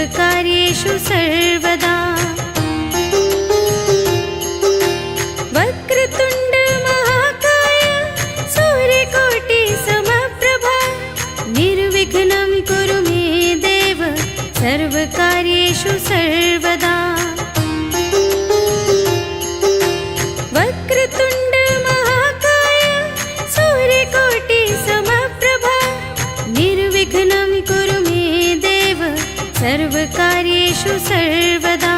सर्वकार्येषु सर्वदा। वक्रतुण्ड महाकाय सूर्यकोटि समप्रभा निर्विघ्नं कुरु मे देव सर्वकार्येषु सर्वदा। वक्रतुण्ड महाकाय सूर्यकोटि समप्रभा निर्विघ्नं कुरु मे देव सर्वकार्येषु सर्वदा।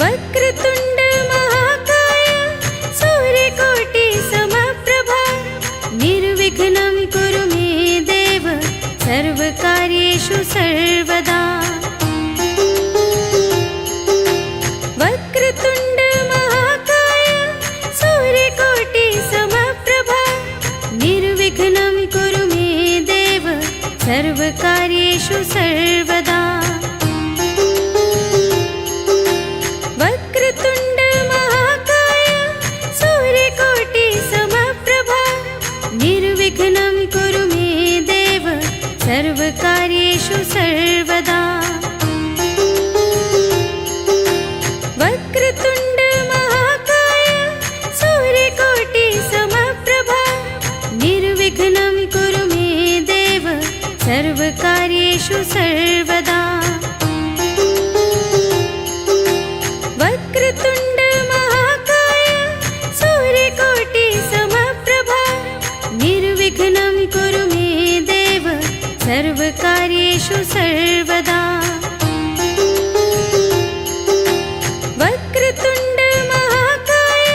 वक्रतुण्ड महाकाय सूर्यकोटि समप्रभा निर्विघ्नं कुरु मे देव सर्वकार्येषु सर्वदा। वक्रतुण्ड महाकाय सूर्यकोटि समप्रभा निर्विघ्नं कुरु मे देव सर्वकार्येषु सर्वदा। वक्रतुण्ड महाकाय सूर्यकोटि समप्रभा निर्विघ्नं कुरु मे देव सर्वकार्येषु सर्वदा। वक्रतुण्ड महाकाय सूर्यकोटि समप्रभा निर्विघ्नं कुरु मे देव सर्वकार्येषु सर्वदा। वक्रतुण्ड महाकाय सूर्यकोटि समप्रभा निर्विघ्नं कुरु मे देव सर्वकार्येषु सर्वदा। वक्रतुण्ड महाकाय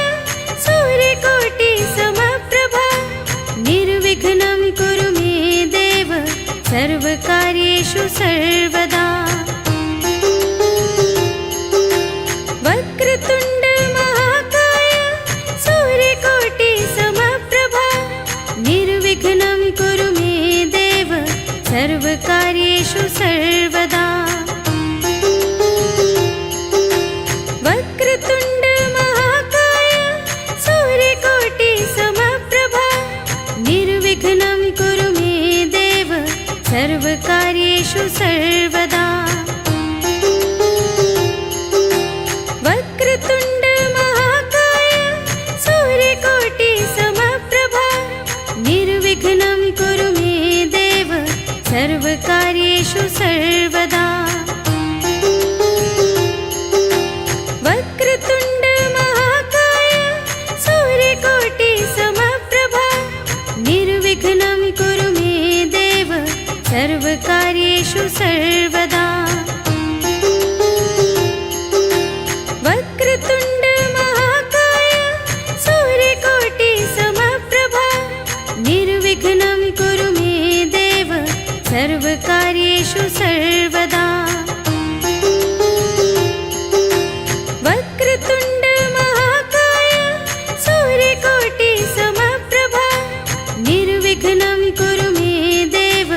सूर्यकोटि समप्रभा निर्विघ्नं कुरु मे देव सर्वकार्येषु सर्वदा। वक्रतुण्ड महाकाय सूर्यकोटि समप्रभा निर्विघ्नं कुरु मे देव सर्वकार्येषु सर्वदा। वक्रतुण्ड महाकाय सूर्यकोटि समप्रभा निर्विघ्नं कुरु मे देव सर्वकार्येषु सर्वदा। वक्रतुण्ड महाकाय सूर्यकोटि समप्रभा निर्विघ्नं कुरु मे देव सर्वकार्येषु सर्वदा। वक्रतुण्ड महाकाय सूर्यकोटि समप्रभा निर्विघ्नं कुरु मे देव सर्वकार्येषु सर्वदा। वक्रतुण्ड महाकाय सूर्यकोटि समप्रभा निर्विघ्नं कुरु मे देव सर्वकार्येषु सर्वदा। वक्रतुण्ड महाकाय सूर्यकोटि समप्रभा निर्विघ्नं कुरु मे देव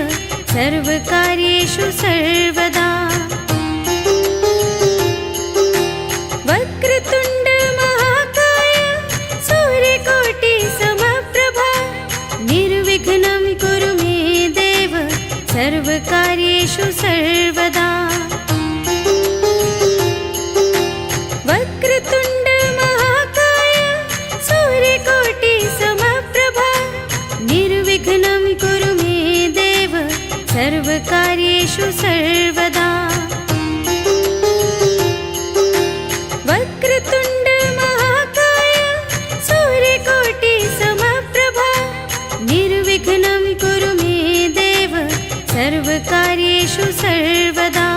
सर्वकार्येषु सर्वदा। वक्रतुण्ड महाकाय सूर्यकोटि समप्रभा निर्विघ्नं कुरु मे देव सर्वकार्येषु सर्वदा। वक्रतुण्ड महाकाय सूर्यकोटि समप्रभा निर्विघ्नं कुरु मे देव सर्वकार्येषु सर्वदा। वक्रतुण्ड महाकाय सूर्यकोटि समप्रभा निर्विघ्नं कुरु मे देव सर्वकार्येषु सर्वदा।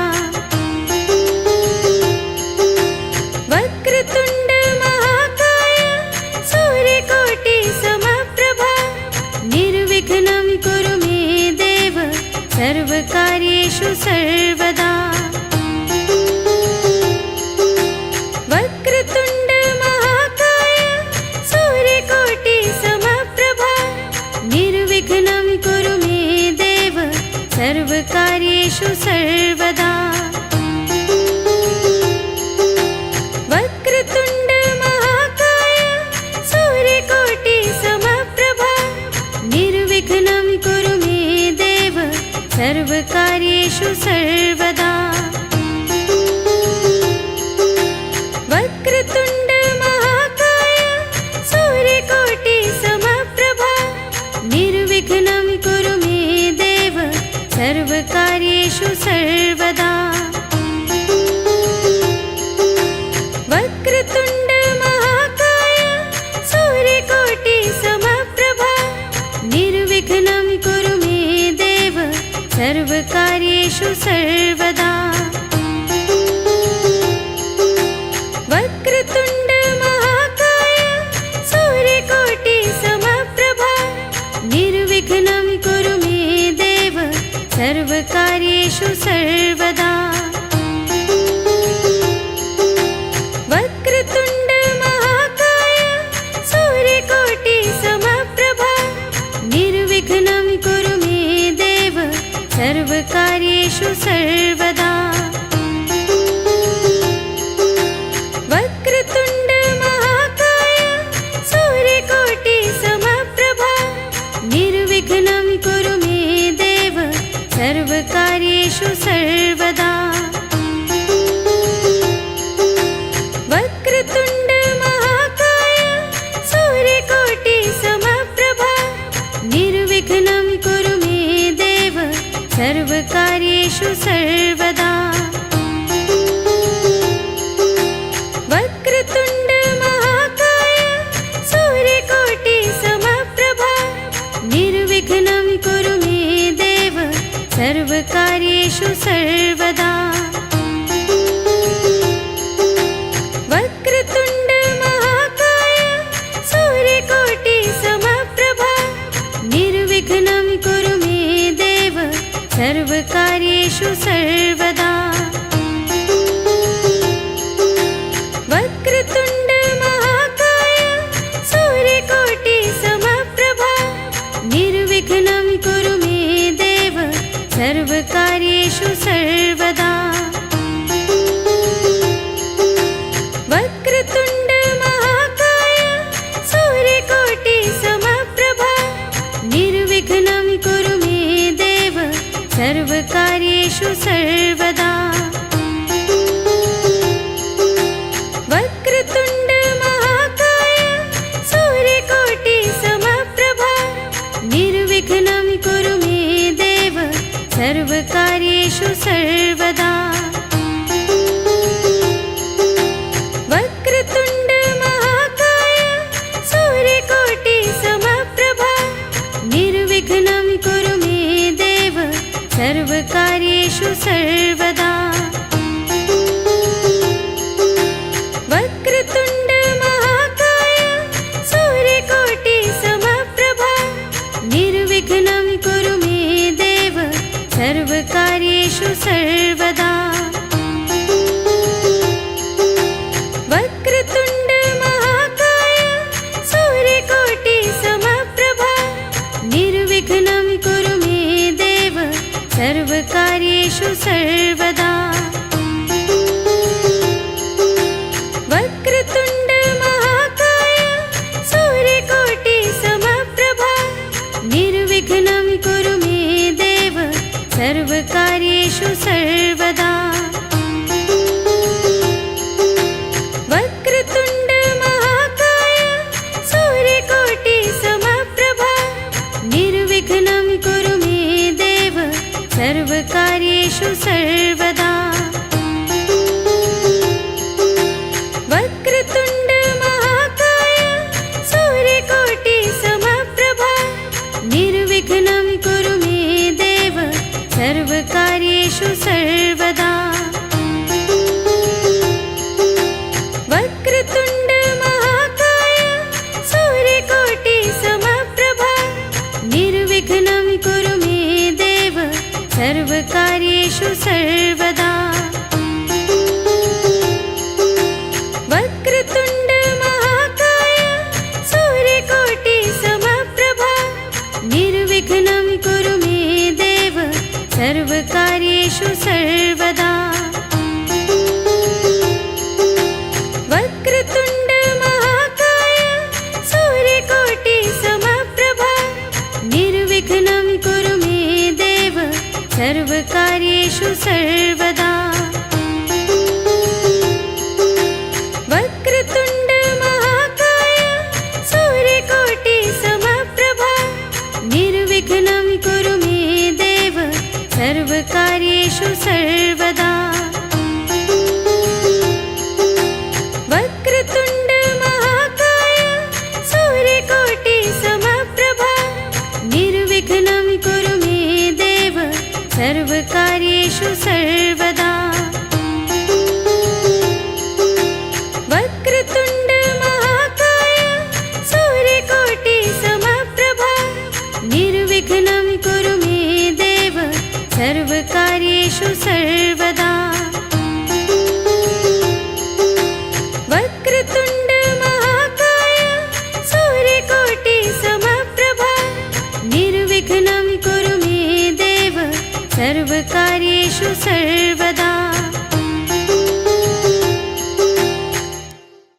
वक्रतुण्ड महाकाय सूर्यकोटि समप्रभा निर्विघ्नं कुरु मे देव सर्वकार्येषु सर्वदा। वक्रतुण्ड महाकाय सूर्यकोटि समप्रभा निर्विघ्नं कुरु मे देव सर्वकार्येषु सर्वदा। वक्रतुण्ड महाकाय सूर्यकोटि समप्रभा निर्विघ्नं कुरु मे देव सर्वकार्येषु सर्वदा वक्रतुण्ड महाकाय सूर्यकोटि समप्रभा निर्विघ्नं कुरु मे देव सर्वकार्येषु सर्वदा वक्रतुण्ड महाकाय सूर्यकोटि समप्रभा निर्विघ्नं कुरु मे देव सर्वकार्येषु सर्वदा वक्रतुण्ड महाकाय सूर्यकोटि समप्रभा निर्विघ्नं कुरु मे देव सर्वकार्येषु सर्वदा वक्रतुण्ड महाकाय सूर्यकोटि समप्रभा निर्विघ्नं कुरु मे देव सर्वकार्येषु सर्वदा वक्रतुण्ड महाकाय सूर्यकोटि समप्रभा निर्विघ्नं कुरु मे देव सर्वकार्येषु सर्वदा वक्रतुण्ड महाकाय सूर्यकोटि समप्रभा निर्विघ्नं कुरु मे देव सर्वकार्येषु सर्वदा वक्रतुण्ड महाकाय सूर्यकोटि समप्रभा निर्विघ्नं कुरु मे देव सर्वकार्येषु सर्वदा वक्रतुण्ड महाकाय सूर्यकोटि समप्रभा निर्विघ्नं कुरु मे देव सर्वकार्येषु सर्वदा वक्रतुण्ड महाकाय सूर्यकोटि समप्रभा निर्विघ्नं कुरु मे देव सर्वकार्येषु सर्वदा वक्रतुण्ड महाकाय सूर्यकोटि समप्रभा निर्विघ्नं कुरु मे देव सर्वकार्येषु सर्वकार्येषु सर्वदा। वक्रतुण्ड महाकाय सूर्यकोटि समप्रभा निर्विघ्नं कुरु मे देव सर्वकार्येषु सर्वदा।